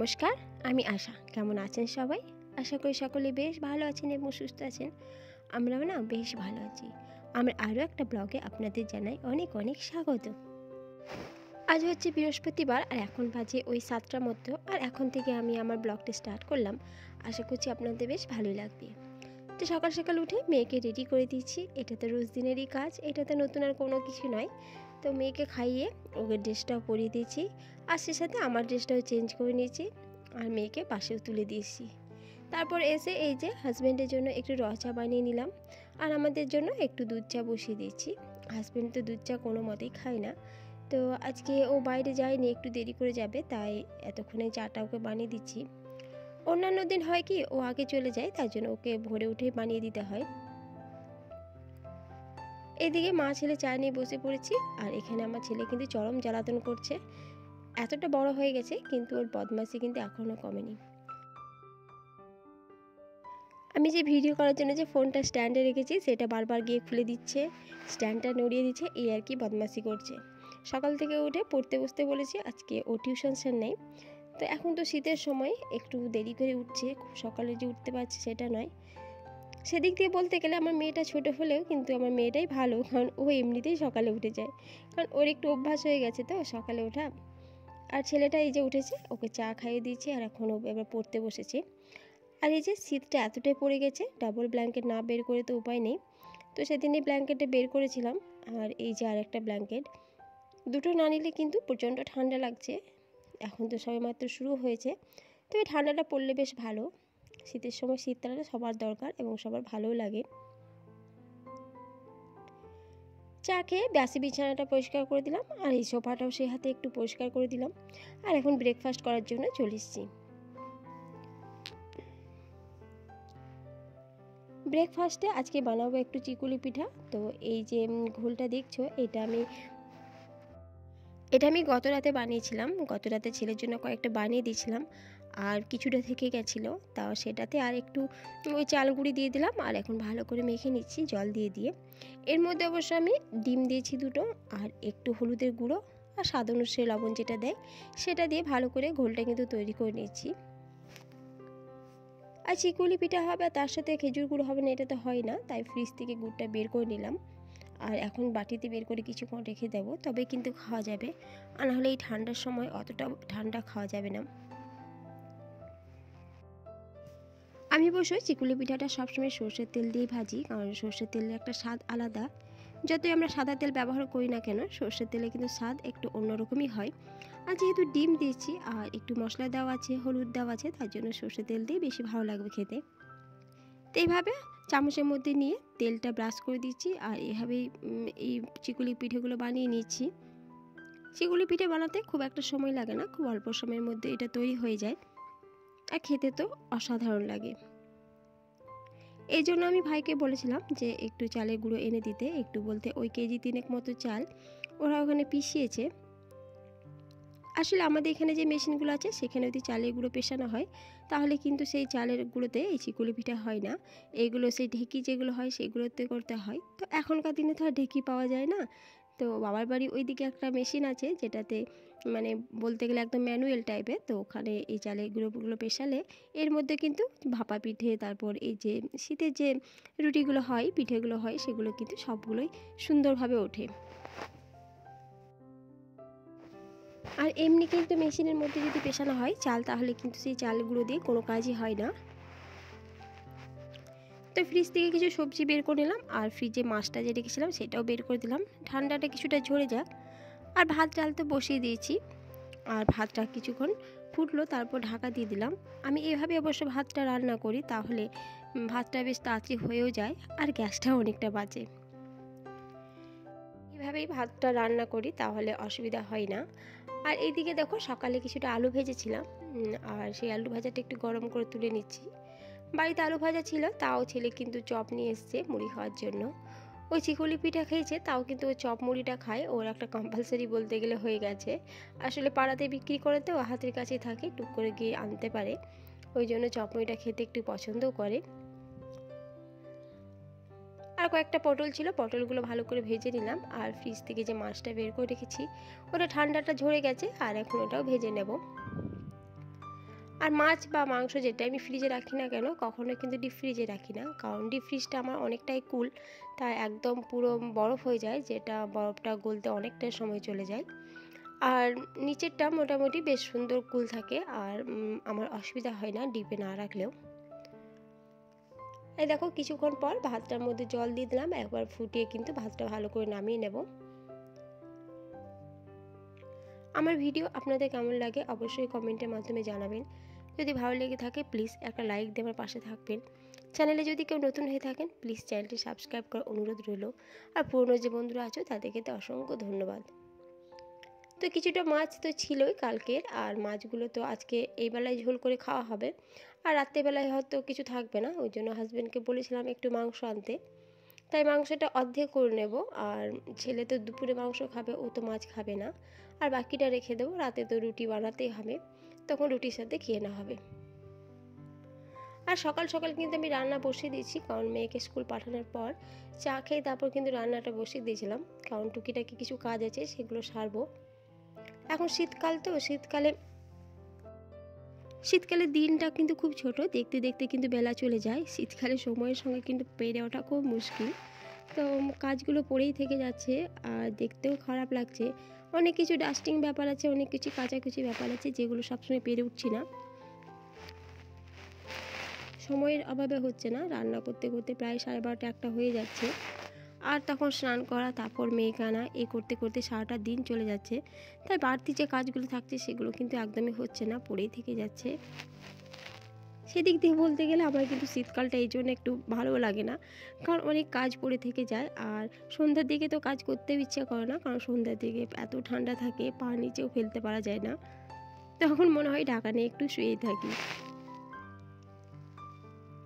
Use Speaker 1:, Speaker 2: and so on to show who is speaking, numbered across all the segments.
Speaker 1: নমস্কার, আমি আশা। কেমন আছেন সবাই? আশা করি সকলে বেশ ভালো আছেন এবং সুস্থ আছেন। আমরাও না বেশ ভালো আছি। আমার আরও একটা ব্লগে আপনাদের জানাই অনেক অনেক স্বাগত। আজ হচ্ছে বৃহস্পতিবার আর এখন বাজে ওই 7টার মতো। আর এখন থেকে আমি আমার ব্লগটা স্টার্ট করলাম। আশা করছি আপনাদের বেশ ভালোই লাগবে। তো সকাল সকাল উঠে মেয়েকে রেডি করে দিচ্ছি। এটা তো রোজ দিনেরই কাজ, এটা তো নতুন আর কোনো কিছু নয়। তো মেয়েকে খাইয়ে ওকে ড্রেসটাও পরিয়ে দিয়েছি, আর সে সাথে আমার ড্রেসটাও চেঞ্জ করে নিয়েছি, আর মেয়েকে পাশেও তুলে দিয়েছি। তারপর এসে এই যে হাজব্যান্ডের জন্য একটু র চা বানিয়ে নিলাম, আর আমাদের জন্য একটু দুধ চা বসিয়ে দিয়েছি। হাজব্যান্ড তো দুধ চা কোনো মতেই খায় না, তো আজকে ও বাইরে যায়নি, একটু দেরি করে যাবে, তাই এতক্ষণে চাটা ওকে বানিয়ে দিচ্ছি। অন্যান্য দিন হয় কি ও আগে চলে যায়, তার জন্য ওকে ভোরে উঠেই বানিয়ে দিতে হয়। এদিকে মা ছেলে চা নিয়ে বসে পড়েছি, আর এখানে আমার ছেলে কিন্তু চরম জ্বালাতন করছে। এতটা বড় হয়ে গেছে কিন্তু ওর বদমাশি কিন্তু এখনও কমেনি। আমি যে ভিডিও করার জন্য যে ফোনটা স্ট্যান্ডে রেখেছি সেটা বারবার গিয়ে খুলে দিচ্ছে, স্ট্যান্ডটা নড়িয়ে দিচ্ছে, এই আর কি বদমাশি করছে। সকাল থেকে উঠে পড়তে বসতে বলেছি, আজকে ও টিউশন নেই। তো এখন তো শীতের সময় একটু দেরি করে উঠছে, খুব সকালে যে উঠতে পারছে সেটা নয়। সেদিক দিয়ে বলতে গেলে আমার মেয়েটা ছোট হলেও কিন্তু আমার মেয়েটাই ভালো, কারণ ও এমনিতেই সকালে উঠে যায়, কারণ ওর একটু অভ্যাস হয়ে গেছে তো সকালে ওঠা। আর ছেলেটা এই যে উঠেছে, ওকে চা খাইয়ে দিয়েছি, আর এখন ও এবার পড়তে বসেছে। আর এই যে শীতটা এতটাই পড়ে গেছে, ডাবল ব্ল্যাঙ্কেট না বের করে তো উপায় নেই। তো সেদিন এই ব্ল্যাঙ্কেটটা বের করেছিলাম, আর এই যে আর একটা ব্ল্যাঙ্কেট, দুটো না নিলে কিন্তু প্রচণ্ড ঠান্ডা লাগছে। এখন তো সবেমাত্র শুরু হয়েছে, তবে ঠান্ডাটা পড়লে বেশ ভালো। শীতের সময় শীতটা সবার দরকার এবং সবার ভালোও লাগে। চা খেয়ে বাসি বিছানাটা পরিষ্কার করে দিলাম, আর এই সোফাটাও সেই হাতে একটু পরিষ্কার করে দিলাম, আর এখন ব্রেকফাস্ট করার জন্য চলে এসেছি। ব্রেকফাস্টে আজকে বানাবো একটু চিকুলি পিঠা। তো এই যে ঘোলটা দেখছো, এটা আমি গত রাতে বানিয়েছিলাম। গত রাতে ছেলের জন্য কয়েকটা বানিয়ে দিয়েছিলাম, আর কিছুটা থেকে গেছিলো, তাও সেটাতে আর একটু ওই চাল গুঁড়ি দিয়ে দিলাম, আর এখন ভালো করে মেখে নিচ্ছি জল দিয়ে দিয়ে। এর মধ্যে অবশ্য আমি ডিম দিয়েছি দুটো, আর একটু হলুদের গুঁড়ো আর স্বাদ অনুসারে লবণ যেটা দেয় সেটা দিয়ে ভালো করে ঘোলটা কিন্তু তৈরি করে নিচ্ছি। আর চিকুলি পিঠা হবে, তার সাথে খেজুর গুঁড়ো হবে না, এটা তো হয় না, তাই ফ্রিজ থেকে গুড়টা বের করে নিলাম, আর এখন বাটিতে বের করে কিছুক্ষণ রেখে দেবো, তবে কিন্তু খাওয়া যাবে, আর নাহলে এই ঠান্ডার সময় অতটা ঠান্ডা খাওয়া যাবে না। আমি অবশ্যই চিকুলি পিঠাটা সবসময় সর্ষের তেল দিয়ে ভাজি, কারণ সর্ষের তেলের একটা স্বাদ আলাদা। যতই আমরা সাদা তেল ব্যবহার করি না কেন, সর্ষের তেলে কিন্তু স্বাদ একটু অন্যরকমই হয়। আর যেহেতু ডিম দিয়েছি আর একটু মশলা দেওয়া আছে, হলুদ দেওয়া আছে, তার জন্য সর্ষের তেল দিয়ে বেশি ভালো লাগবে খেতে। তো এইভাবে চামচের মধ্যে নিয়ে তেলটা ব্রাশ করে দিচ্ছি, আর এভাবেই এই চিকুলি পিঠেগুলো বানিয়ে নিচ্ছি। চিকুলি পিঠে বানাতে খুব একটা সময় লাগে না, খুব অল্প সময়ের মধ্যে এটা তৈরি হয়ে যায়, আর খেতে তো অসাধারণ লাগে। এই জন্য আমি ভাইকে বলেছিলাম যে একটু চালের গুঁড়ো এনে দিতে, একটু বলতে ওই কেজি 3 মতো চাল ওরা ওখানে পিষিয়েছে। আসলে আমাদের এখানে যে মেশিনগুলো আছে সেখানে যদি চালের গুঁড়ো পেশানো হয়, তাহলে কিন্তু সেই চালের গুঁড়োতে এই চিকুলি পিঠা হয় না। এইগুলো সেই ঢেঁকি যেগুলো হয় সেগুলোতে করতে হয়। তো এখনকার দিনে তো আর ঢেঁকি পাওয়া যায় না। তো বাবার বাড়ি ওইদিকে একটা মেশিন আছে, যেটাতে মানে বলতে গেলে একদম ম্যানুয়াল টাইপের। তো ওখানে এই চালের গুঁড়োগুলো পেশালে এর মধ্যে কিন্তু ভাপা পিঠে, তারপর এই যে শীতের যে রুটিগুলো হয়, পিঠেগুলো হয়, সেগুলো কিন্তু সবগুলোই সুন্দরভাবে ওঠে। আর এমনি কিন্তু মেশিনের মধ্যে যদি পেশানো হয় চাল, তাহলে কিন্তু সেই চালগুলো দিয়ে কোনো কাজই হয় না। তো ফ্রিজ থেকে কিছু সবজি বের করে নিলাম, আর ফ্রিজে মাছটা যে রেখেছিলাম সেটাও বের করে দিলাম, ঠান্ডাটা কিছুটা ঝরে যাক। আর ভাত ডাল তো বসিয়ে দিয়েছি, আর ভাতটা কিছুক্ষণ ফুটলো, তারপর ঢাকা দিয়ে দিলাম। আমি এভাবে অবশ্য ভাতটা রান্না করি, তাহলে ভাতটা বেশ তাড়াতাড়ি হয়েও যায়, আর গ্যাসটাও অনেকটা বাঁচে। এভাবেই ভাতটা রান্না করি, তাহলে অসুবিধা হয় না। আর এইদিকে দেখো সকালে কিছুটা আলু ভেজেছিলাম, আর সেই আলু ভাজাটা একটু গরম করে তুলে নিচ্ছি। বাড়িতে আলু ভাজা ছিল, তাও ছেলে কিন্তু চপ নিয়ে এসছে মুড়ি খাওয়ার জন্য। ওই চিকুলি পিঠা খেয়েছে, তাও কিন্তু ওই চপ মুড়িটা খায়, ওর একটা কম্পালসারি বলতে গেলে হয়ে গেছে। আসলে পাড়াতে বিক্রি করে তো হাতের কাছেই থাকে, টুক করে গিয়ে আনতে পারে, ওই জন্য চপ মুড়িটা খেতে একটু পছন্দও করে। আর কয়েকটা পটল ছিল, পটলগুলো ভালো করে ভেজে নিলাম, আর ফ্রিজ থেকে যে মাছটা বের করে রেখেছি ওটা ঠান্ডাটা ঝরে গেছে, আর এখন ওটাও ভেজে নেব। আর মাছ বা মাংস যেটা আমি ফ্রিজে রাখি না কেন, কখনো কিন্তু ডিপ ফ্রিজে রাখি না, কারণ ডিপ ফ্রিজটা আমার অনেকটাই কুল, তাই একদম পুরো বরফ হয়ে যায়, যেটা বরফটা গলতে অনেকটাই সময় চলে যায়। আর নিচেরটা মোটামুটি বেশ সুন্দর কুল থাকে, আর আমার অসুবিধা হয় না ডিপে না রাখলেও। এই দেখো কিছুক্ষণ পর ভাতটার মধ্যে জল দিয়ে দিলাম, একবার ফুটিয়ে কিন্তু ভাতটা ভালো করে নামিয়ে নেব। আমার ভিডিও আপনাদের কেমন লাগে অবশ্যই কমেন্টের মাধ্যমে জানাবেন। যদি ভালো লেগে থাকে প্লিজ একটা লাইক দিয়ে আমার পাশে থাকবেন। চ্যানেলে যদি কেউ নতুন হয়ে থাকেন প্লিজ চ্যানেলটি সাবস্ক্রাইব করার অনুরোধ রইল। আর পুরনো যে বন্ধুরা আছো তাদেরকে তো অসংখ্য ধন্যবাদ। তো কিছুটা মাছ তো ছিলই কালকের, আর মাছগুলো তো আজকে এই বেলায় ঝোল করে খাওয়া হবে, আর রাত্রেবেলায় হয়তো কিছু থাকবে না, ওই জন্য হাজব্যান্ডকে বলেছিলাম একটু মাংস আনতে, তাই মাংসটা অর্ধেক করে নেব। আর ছেলে তো দুপুরে মাংস খাবে, ও তো মাছ খাবে না, আর বাকিটা রেখে দেবো, রাতে তো রুটি বানাতেই হবে, তখন রুটির সাথে খেয়ে নেওয়া হবে। আর সকাল সকাল কিন্তু আমি রান্না বসিয়ে দিয়েছি, কারণ মেয়েকে স্কুল পাঠানোর পর চা খেয়ে তারপর কিন্তু রান্নাটা বসিয়ে দিয়েছিলাম, কারণ টুকিটাকি কিছু কাজ আছে সেগুলো সারবো। এখন শীতকাল তো, শীতকালে দিনটা কিন্তু খুব ছোট, দেখতে দেখতে কিন্তু বেলা চলে যায়, শীতকালে সময়ের সঙ্গে কিন্তু পেরে ওঠা খুব মুশকিল। তো কাজগুলো পড়েই থেকে যাচ্ছে, আর দেখতেও খারাপ লাগছে, অনেক কিছু ডাস্টিং ব্যাপার আছে, অনেক কিছু কাচাকুচি ব্যাপার আছে, যেগুলো সবসময় পেরে উঠছি না, সময়ের অভাবে হচ্ছে না। রান্না করতে করতে প্রায় 12:30 একটা হয়ে যাচ্ছে, আর তখন স্নান করা, তারপর মেয়েকে আনা, এই করতে করতে সারাটা দিন চলে যাচ্ছে, তাই বাড়তি যে কাজগুলো থাকছে সেগুলো কিন্তু একদমই হচ্ছে না, পড়েই থেকে যাচ্ছে। সেদিক দিয়ে বলতে গেলে আমার কিন্তু শীতকালটা এই জন্য একটু ভালো লাগে না, কারণ অনেক কাজ পড়ে থেকে যায়, আর সন্ধ্যার দিকে তো কাজ করতেও ইচ্ছা করে না, কারণ সন্ধ্যার দিকে এত ঠান্ডা থাকে, পা নিচেও ফেলতে পারা যায় না, তখন মনে হয় ঢাকা নিয়ে একটু শুয়েই থাকি।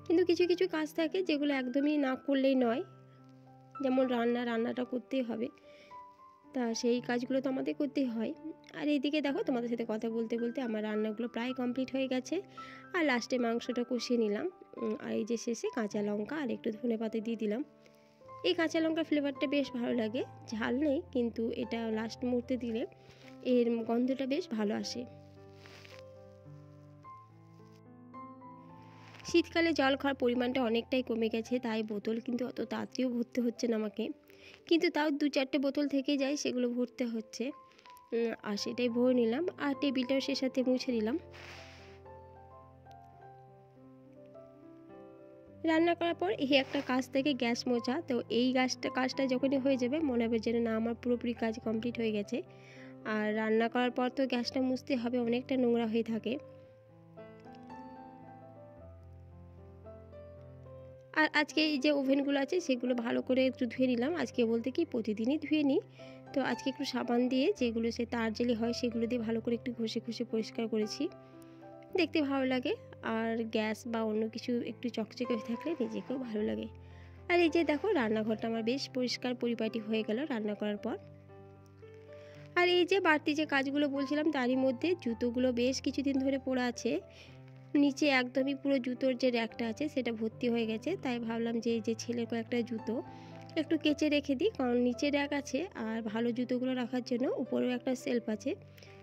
Speaker 1: কিন্তু কিছু কিছু কাজ থাকে যেগুলো একদমই না করলেই নয়, যেমন রান্নাটা করতেই হবে, তা সেই কাজগুলো তো আমাদের করতেই হয়। আর এইদিকে দেখো তোমাদের সাথে কথা বলতে বলতে আমার রান্নাগুলো প্রায় কমপ্লিট হয়ে গেছে, আর লাস্টে মাংসটা কষিয়ে নিলাম, আর এই যে শেষে কাঁচা লঙ্কা আর একটু ধনেপাতা দিয়ে দিলাম। এই কাঁচা লঙ্কার ফ্লেভারটা বেশ ভালো লাগে, ঝাল নেই কিন্তু এটা লাস্ট মুহূর্তে দিলে এর গন্ধটা বেশ ভালো আসে। শীতকালে জল খাওয়ার পরিমাণটা অনেকটাই কমে গেছে, তাই বোতল কিন্তু অত তাড়াতাড়িও ভরতে হচ্ছে না আমাকে, কিন্তু তাও 2-4টে বোতল থেকে যায়, সেগুলো ভরতে হচ্ছে, আর সেটাই ভরে নিলাম, আর টেবিলটাও সে সাথে মুছে দিলাম। রান্না করার পর এই একটা কাজ থেকে গ্যাস মোছা, তো এই কাজটা যখনই হয়ে যাবে মনে হবে যেন না আমার পুরোপুরি কাজ কমপ্লিট হয়ে গেছে। আর রান্না করার পর তো গ্যাসটা মুছতে হবে, অনেকটা নোংরা হয়ে থাকে। আর আজকে এই যে ওভেনগুলো আছে সেগুলো ভালো করে একটু ধুয়ে নিলাম, আজকে বলতে কি প্রতিদিনই ধুয়ে নিই, তো আজকে একটু সাবান দিয়ে, যেগুলো সে তার জেলি হয় সেগুলো দিয়ে ভালো করে একটু ঘষে ঘষে পরিষ্কার করেছি, দেখতে ভালো লাগে, আর গ্যাস বা অন্য কিছু একটু চকচকে হয়ে থাকলে নিজেকেও ভালো লাগে। আর এই যে দেখো রান্নাঘরটা আমার বেশ পরিষ্কার পরিপাটি হয়ে গেল রান্না করার পর। আর এই যে বাড়তি যে কাজগুলো বলছিলাম তারই মধ্যে জুতোগুলো বেশ কিছুদিন ধরে পড়ে আছে, নিচে একদমই পুরো জুতোর যে র্যাকটা আছে সেটা ভর্তি হয়ে গেছে, তাই ভাবলাম যে এই যে ছেলের কয়েকটা জুতো একটু কেচে রেখে দিই, কারণ নিচে র্যাক আছে, আর ভালো জুতোগুলো রাখার জন্য উপরেও একটা সেলফ আছে,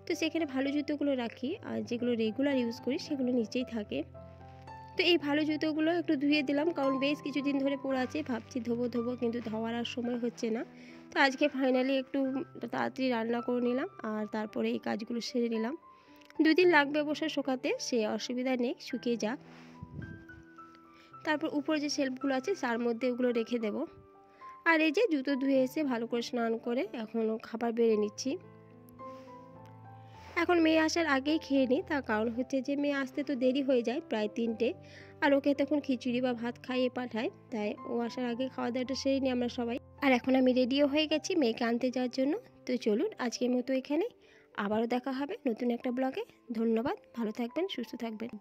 Speaker 1: তো সেখানে ভালো জুতোগুলো রাখি, আর যেগুলো রেগুলার ইউজ করি সেগুলো নিচেই থাকে। তো এই ভালো জুতোগুলো একটু ধুয়ে দিলাম, কারণ বেশ কিছুদিন ধরে পড়ে আছে, ভাবছি ধোবো কিন্তু ধোয়ার আর সময় হচ্ছে না, তো আজকে ফাইনালি একটু তাড়াতাড়ি রান্না করে নিলাম, আর তারপরে এই কাজগুলো সেরে নিলাম। 2 দিন লাগবে অবশ্য শুকাতে, সে অসুবিধা নেই, শুকিয়ে যাক। তারপর উপরে যে শেলফগুলো আছে তার মধ্যে ওগুলো রেখে দেব। আর এই যে জুতো ধুয়ে এসে ভালো করে স্নান করে এখনও খাবার বেড়ে নিচ্ছি। এখন মেয়ে আসার আগেই খেয়ে নিই, তার কারণ হচ্ছে যে মেয়ে আসতে তো দেরি হয়ে যায় প্রায় 3টে, আর ওকে তখন খিচুড়ি বা ভাত খাইয়ে পাঠায়, তাই ও আসার আগে খাওয়া দাওয়াটা সেরে নিই আমরা সবাই। আর এখন আমি রেডিও হয়ে গেছি মেয়েকে আনতে যাওয়ার জন্য। তো চলুন আজকের মতো এখানেই, আবারও দেখা হবে নতুন একটা ব্লগে। ধন্যবাদ, ভালো থাকবেন, সুস্থ থাকবেন।